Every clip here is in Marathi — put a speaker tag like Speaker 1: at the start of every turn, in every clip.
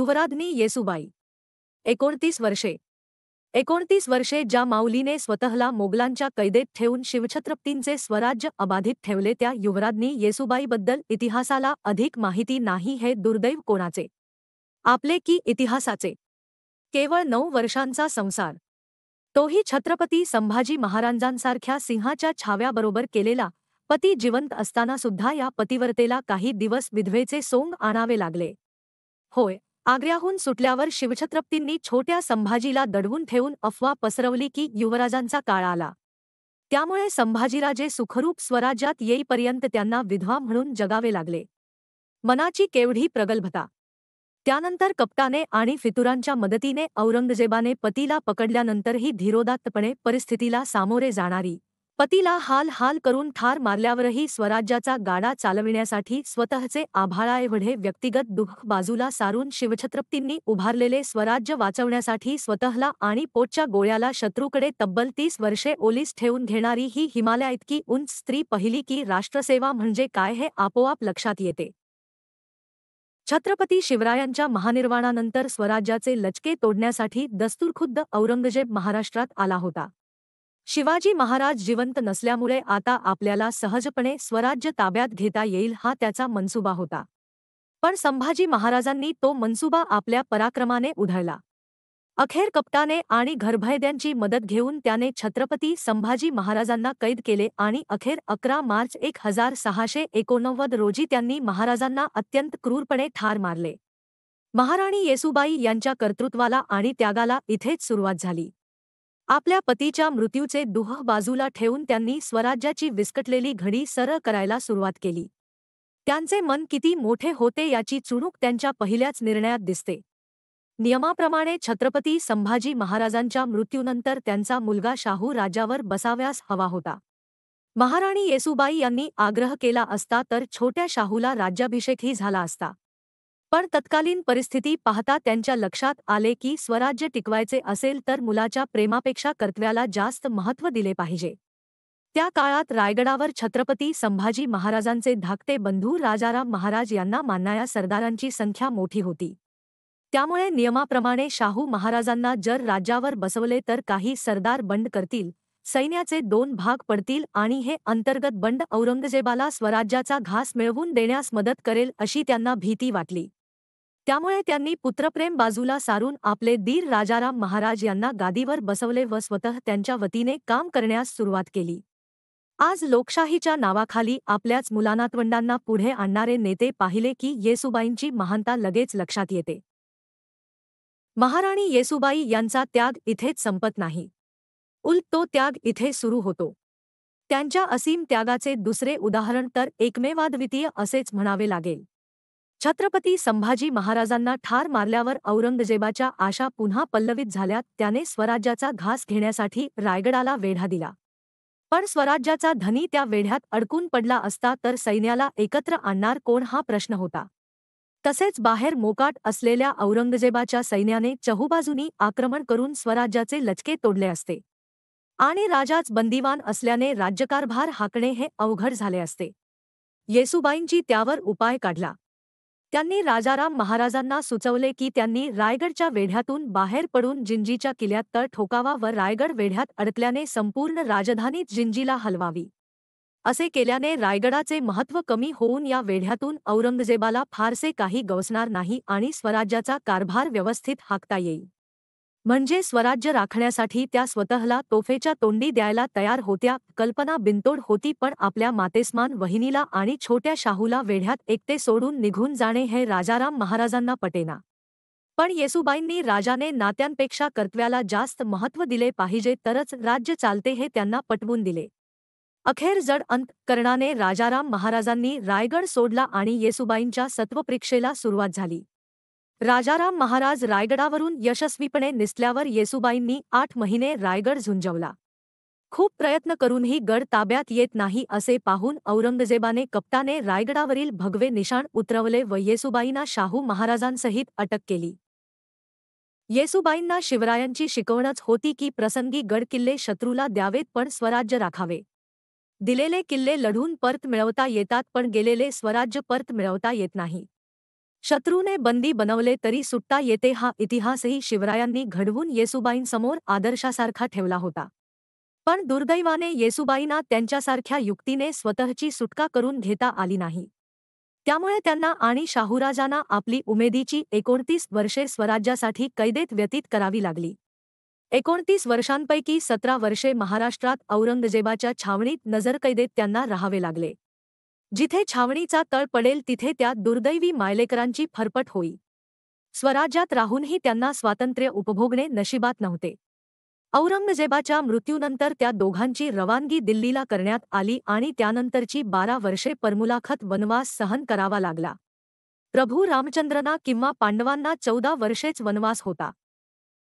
Speaker 1: युवराज्ञी येसूबाई 29 वर्षे 29 वर्षे ज्या माऊलीने स्वतःला मोगलांच्या कैदेत ठेवून शिवछत्रपतींचे स्वराज्य अबाधित ठेवले त्या युवराज्ञी येसूबाईबद्दल इतिहासाला अधिक माहिती नाही हे दुर्दैव कोणाचे आपले की इतिहासाचे। केवळ 9 वर्षांचा संसार, तोही छत्रपती संभाजी महाराजांसारख्या सिंहाच्या छाव्याबरोबर केलेला। पती जिवंत असताना सुद्धा या पतिव्रतेला काही दिवस विधवेचे सोंग आणावे लागले। होय, आग्र्याहून सुटल्यावर शिवछत्रपतींनी छोट्या संभाजीला दडवून ठेवून अफवा पसरवली की युवराजांचा काळ आला, त्यामुळे संभाजीराजे सुखरूप स्वराज्यात येईपर्यंत त्यांना विधवा म्हणून जगावे लागले। मनाची केवढी प्रगल्भता! त्यानंतर कपटाने आणि फितुरांच्या मदतीने औरंगजेबाने पतीला पकडल्यानंतरही धीरोदात्तपणे परिस्थितीला सामोरे जाणारी, पतीला हाल करून ठार मारल्यावरही स्वराज्याचा गाडा चालविण्यासाठी स्वतःचे आभाळाएवढे व्यक्तिगत दुःख बाजूला सारून शिवछत्रपतींनी उभारलेले स्वराज्य वाचवण्यासाठी स्वतःला आणि पोटच्या गोळ्याला शत्रूकडे तब्बल 30 वर्षे ओलीस ठेवून घेणारी ही हिमालयाइतकी उंच स्त्री पहिली की राष्ट्रसेवा म्हणजे काय हे आपोआप लक्षात येते। छत्रपती शिवरायांच्या महानिर्वाणानंतर स्वराज्याचे लचके तोडण्यासाठी दस्तूरखुद्द औरंगजेब महाराष्ट्रात आला होता। शिवाजी महाराज जिवंत नसल्यामुळे आता आपल्याला सहजपणे स्वराज्य ताब्यात घेता येईल हा त्याचा मनसुबा होता। पण संभाजी महाराजांनी तो मनसुबा आपल्या पराक्रमाने उधळला। अखेर कपटाने आणि घरभैद्यांची मदत घेऊन त्याने छत्रपती संभाजी महाराजांना कैद केले आणि अखेर 11 मार्च 1689 रोजी त्यांनी महाराजांना अत्यंत क्रूरपणे ठार मारले। महाराणी येसूबाई यांच्या कर्तृत्वाला आणि त्यागाला इथेच सुरुवात झाली। आपल्या पतीच्या मृत्यूचे दुःख बाजूला ठेवून त्यांनी स्वराज्याची विस्कटलेली घडी सरळ करायला सुरुवात केली। त्यांचे मन किती मोठे होते याची चुणूक त्यांच्या पहिल्याच निर्णयात दिसते। नियमाप्रमाणे छत्रपती संभाजी महाराजांच्या मृत्यूनंतर त्यांचा मुलगा शाहू राज्यावर बसावयास हवा होता। महाराणी येसूबाई यांनी आग्रह केला असता तर छोट्या शाहूला राज्याभिषेकही झाला असता, पण तत्कालीन परिस्थिती पाहता त्यांच्या लक्षात आले की स्वराज्य टिकवायचे असेल तर मुलाच्या प्रेमापेक्षा कर्तव्याला जास्त महत्त्व दिले पाहिजे। त्या काळात रायगडावर छत्रपती संभाजी महाराजांचे धाकटे बंधू राजाराम महाराज यांना मानणाऱ्या सरदारांची संख्या मोठी होती। त्यामुळे नियमाप्रमाणे शाहू महाराजांना जर राज्यावर बसवले तर काही सरदार बंड करतील, सैन्याचे 2 भाग पडतील आणि हे अंतर्गत बंड औरंगजेबाला स्वराज्याचा घास मिळवून देण्यास मदत करेल अशी त्यांना भीती वाटली। त्यामुळे त्यांनी पुत्रप्रेम बाजूला सारून आपले दीर राजाराम महाराज यांना गादीवर बसवले व स्वतः त्यांच्या वतीने काम करण्यास सुरुवात केली। आज लोकशाहीच्या नावाखाली आपल्याच मुलानातवंडांना पुढे आणणारे नेते पाहिले की येसूबाईंची महानता लगेच लक्षात येते। महाराणी येसूबाई यांचा त्याग इथेच संपत नाही, उलट तो त्याग इथे सुरू होतो। त्यांच्या असीम त्यागाचे दुसरे उदाहरण तर एकमेवाद्वितीय असेच म्हणावे लागेल। छत्रपती संभाजी महाराजांना ठार मारल्यावर औरंगजेबाच्या आशा पुन्हा पल्लवित झाल्या। त्याने स्वराज्याचा घास घेण्यासाठी रायगडाला वेढा दिला, पण स्वराज्याचा धनी त्या वेढ्यात अडकून पडला असता तर सैन्याला एकत्र आणणार कोण हा प्रश्न होता। तसेच बाहेर मोकाट असलेल्या औरंगजेबाच्या सैन्याने चहूबाजूनी आक्रमण करून स्वराज्याचे लचके तोडले असते आणि राजाच बंदिवान असल्याने राज्यकारभार हाकणे हे अवघड झाले असते। येसूबाईंची त्यावर उपाय काढला। त्यांनी राजाराम महाराजांना सुचवले की त्यांनी रायगडच्या वेढ्यातून बाहेर पडून जिंजीच्या किल्ल्यात तळ ठोकावा व रायगड वेढ्यात अडकल्याने संपूर्ण राजधानीत जिंजीला हलवावी। असे केल्याने रायगडाचे महत्त्व कमी होऊन या वेढ्यातून औरंगजेबाला फारसे काही गवसणार नाही आणि स्वराज्याचा कारभार व्यवस्थित हाकता येईल। म्हणजे स्वराज्य राखण्यासाठी त्या स्वतःला तोफेच्या तोंडी द्यायला तयार होत्या। कल्पना बिनतोड होती, पण आपल्या मातेस्मान वहिनीला आणि छोट्या शाहूला वेढ्यात एकटे सोडून निघून जाणे हे राजाराम महाराजांना पटेना। पण येसूबाईंनी राजाने नात्यांपेक्षा कर्तव्याला जास्त महत्त्व दिले पाहिजे तरच राज्य चालते हे त्यांना पटवून दिले। अखेर जड अंतकरणाने राजाराम महाराजांनी रायगड सोडला आणि येसूबाईंच्या सत्वपरीक्षेला सुरुवात झाली। राजाराम महाराज रायगडावरून यशस्वीपणे निसटल्यावर येसूबाईंनी 8 महिने रायगड झुंजवला। खूप प्रयत्न करूनही गड ताब्यात येत नाही असे पाहून औरंगजेबाने कपटाने रायगडावरील भगवे निशाण उतरवले व येसूबाईंना शाहू महाराजांसहित अटक केली। येसूबाईंना शिवरायांची शिकवणच होती की प्रसंगी गड किल्ले शत्रूला द्यावेत पण स्वराज्य राखावे। दिलेले किल्ले लढून परत मिळवता येतात पण गेलेले स्वराज्य परत मिळवता येत नाही। शत्रूने बंदी बनवले तरी सुटता येते हा इतिहासही शिवरायांनी घडवून येसूबाईंसमोर आदर्शासारखा ठेवला होता. पण दुर्दैवाने येसूबाईंना त्यांच्यासारख्या युक्तीने स्वतःची सुटका करून घेता आली नाही. त्यामुळे त्यांना आणि शाहूराजांना आपली उमेदीची 29 वर्षे स्वराज्यासाठी कैदेत व्यतीत करावी लागली. 29 वर्षांपैकी 17 वर्षे महाराष्ट्रात औरंगजेबाच्या छावणीत नजरकैदेत त्यांना राहावे लागले. जिथे छावणीचा तळ पडेल तिथे त्या दुर्दैवी मायलेकरांची फरफट होई. स्वराज्यात राहूनही त्यांना स्वातंत्र्य उपभोगणे नशिबात नव्हते. औरंगजेबाच्या मृत्यूनंतर त्या दोघांची रवानगी दिल्लीला करण्यात आली आणि त्यानंतरची 12 वर्षे परमुलाखत वनवास सहन करावा लागला. प्रभू रामचंद्रना किंवा पांडवांना 14 वर्षेच वनवास होता.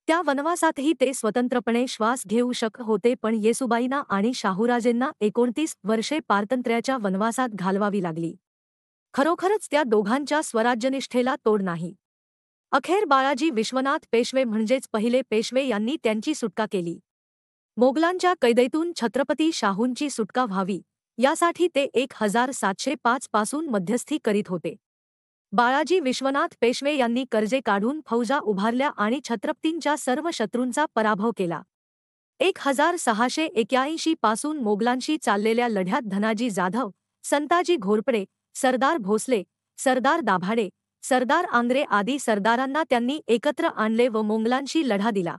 Speaker 1: त्या वनवासातही ते स्वतंत्रपणे श्वास घेऊ शकत होते, पण येसूबाईंना आणि शाहूराजेंना 29 वर्षे पारतंत्र्याच्या वनवासात घालवावी लागली. खरोखरच त्या दोघांच्या स्वराज्यनिष्ठेला तोड नाही. अखेर बाळाजी विश्वनाथ पेशवे म्हणजेच पहिले पेशवे यांनी त्यांची सुटका केली. मोगलांच्या कैदेतून छत्रपती शाहूंची सुटका व्हावी यासाठी ते 1705 पासून मध्यस्थी करीत होते. बाळाजी विश्वनाथ पेशवे यांनी कर्जे काढून फौजा उभारल्या आणि छत्रपतींच्या सर्व शत्रूंचा पराभव केला. 1681 पासून मोगलांशी चाललेल्या लढ्यात धनाजी जाधव, संताजी घोरपडे, सरदार भोसले, सरदार दाभाडे, सरदार आंग्रे आदी सरदारांना त्यांनी एकत्र आणले व मोगलांशी लढा दिला.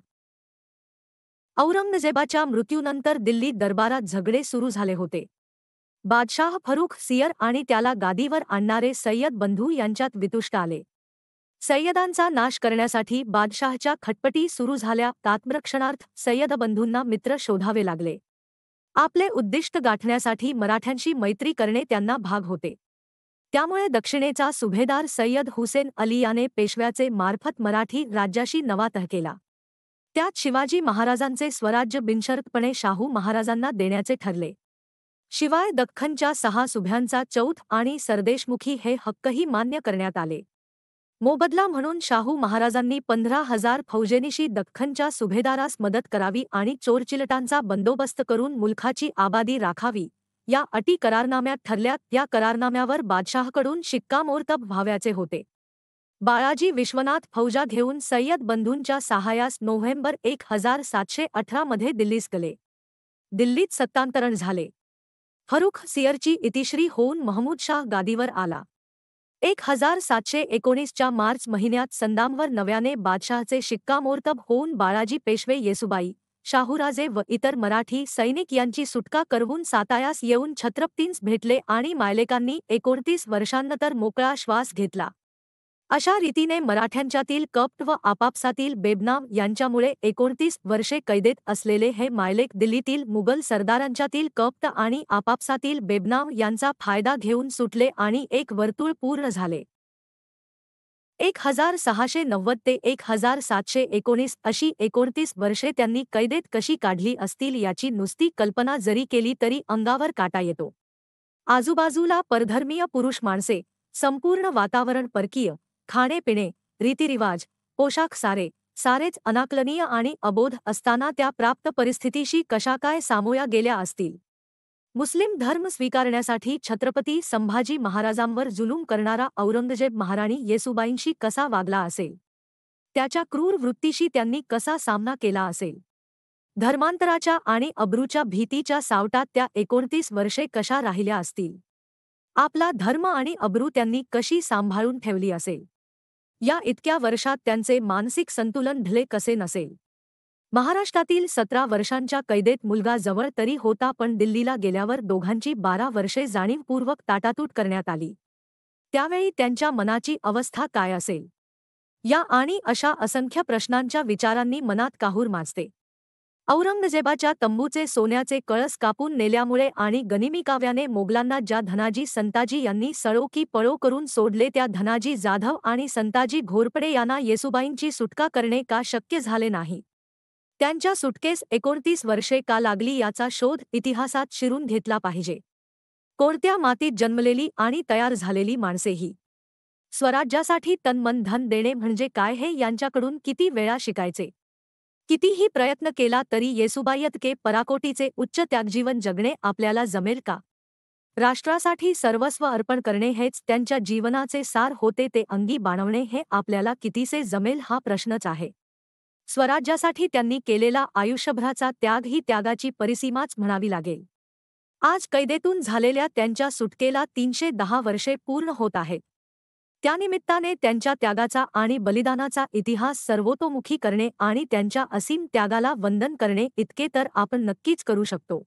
Speaker 1: औरंगजेबाच्या मृत्यूनंतर दिल्ली दरबारात झगडे सुरू झाले होते. बादशाह फरुख सियर आणि त्याला गादीवर आणणारे सय्यद बंधू यांच्यात वितुष्ट आले. सय्यदांचा नाश करण्यासाठी बादशाहच्या खटपटी सुरू झाल्या. तात्प्रक्षणार्थ सय्यद बंधूंना मित्र शोधावे लागले. आपले उद्दिष्ट गाठण्यासाठी मराठ्यांशी मैत्री करणे त्यांना भाग होते. त्यामुळे दक्षिणेचा सुभेदार सय्यद हुसेन अली याने पेशव्याचे मार्फत मराठी राज्याशी नवा तह केला. त्यात शिवाजी महाराजांचे स्वराज्य बिनशर्तपणे शाहू महाराजांना देण्याचे ठरले. शिवाय दख्खनच्या 6 सुभ्यांचा चौथ आणि सरदेशमुखी हे हक्कही मान्य करण्यात आले. मोबदला म्हणून शाहू महाराजांनी 15,000 फौजेनिशी दख्खनच्या सुभेदारास मदत करावी आणि चोरचिलटांचा बंदोबस्त करून मुलखाची आबादी राखावी या अटी करारनाम्यात ठरल्या. त्या करारनाम्यावर बादशाहकडून शिक्कामोर्तब व्हावयाचे होते. बाळाजी विश्वनाथ फौजा घेऊन सय्यद बंधूंच्या सहाय्यास नोव्हेंबर 1718 मध्ये दिल्लीस गेले. दिल्लीत सत्तांतरण झाले. फरुख सियरची इतिश्री होऊन महमूद शाह गादीवर आला. 1719 च्या मार्च महिन्यात संदामवर नव्याने बादशाहचे शिक्कामोर्तब होऊन बाळाजी पेशवे येसूबाई, शाहूराजे व इतर मराठी सैनिक यांची सुटका करवून सातायास येऊन छत्रपतींस भेटले आणि मायलेकांनी 29 वर्षांनंतर मोकळा श्वास घेतला. अशा रीतीने मराठ्यांच्यातील कपट व आपापसातील बेबनाव यांच्यामुळे 29 वर्षे कैदेत असलेले हे मायलेक दिल्लीतील मुघल सरदारांच्यातील कपट आणि आपापसातील बेबनाव यांचा फायदा घेऊन सुटले आणि एक वर्तुळ पूर्ण झाले. 1690 ते 1719 अशी 29 वर्षे त्यांनी कैदेत कशी काढली असतील याची नुसती कल्पना जरी केली तरी अंगावर काटा येतो. आजूबाजूला परधर्मीय पुरुष माणसे, संपूर्ण वातावरण परकीय, खाणे-पिणे, रीतिरिवाज, पोशाख सारेच अनाकलनीय आणि अबोध असताना त्या प्राप्त परिस्थितीशी कशा काय सामोया गेल्या असतील. मुस्लिम धर्म स्वीकारण्यासाठी छत्रपती संभाजी महाराजांवर जुलूम करणारा औरंगजेब महाराणी येसूबाईंशी कसा वागला असेल. त्याच्या क्रूर वृत्तीशी त्यांनी कसा सामना केला असेल. धर्मांतराच्या आणि अब्रूच्या भीतीच्या सावटात त्या 29 वर्षे कशा राहिल्या असतील. आपला धर्म आणि अब्रू त्यांनी कशी सांभाळून ठेवली असेल. या इतक्या वर्षात त्यांचे मानसिक संतुलन ढले कसे नसेल. महाराष्ट्रातील 17 वर्षांच्या कैदेत मुलगा जवळ तरी होता, पण दिल्लीला गेल्यावर दोघांची 12 वर्षे जाणीवपूर्वक ताटातूट करण्यात आली. त्यावेळी त्यांच्या मनाची अवस्था काय असेल. या आणि अशा असंख्य प्रश्नांच्या विचारांनी मनात काहूर माजते. औरंगजेबाच्या तंबूचे सोन्याचे कळस कापून नेल्यामुळे आणि गनिमीकाव्याने मोगलांना ज्या धनाजी संताजी यांनी सळो की पळो करून सोडले, त्या धनाजी जाधव आणि संताजी घोरपडे यांना येसूबाईंची सुटका करणे का शक्य झाले नाही. त्यांच्या सुटकेस 29 वर्षे का लागली याचा शोध इतिहासात शिरून घेतला पाहिजे. कोणत्या मातीत जन्मलेली आणि तयार झालेली माणसेही स्वराज्यासाठी तन-मन धन देणे म्हणजे काय हे यांच्याकडून किती वेळा शिकायचे. कितीही प्रयत्न केला तरी येसूबाईइतके पराकोटीचे उच्च त्यागजीवन जगणे आपल्याला जमेल का. राष्ट्रासाठी सर्वस्व अर्पण करणे हेच त्यांच्या जीवनाचे सार होते. ते अंगी बाणवणे हे आपल्याला कितीसे जमेल हा प्रश्नच आहे. स्वराज्यासाठी त्यांनी केलेला आयुष्यभराचा त्याग ही त्यागाची परिसीमाच म्हणावी लागेल. आज कैदेतून झालेल्या त्यांच्या सुटकेला 310 वर्षे पूर्ण होत आहेत. त्यानिमित्ताने त्यांच्या त्यागाचा आणि बलिदानाचा इतिहास सर्वतोमुखी करणे आणि त्यांच्या असीम त्यागाला वंदन करणे इतके तर आपण नक्कीच करू शकतो.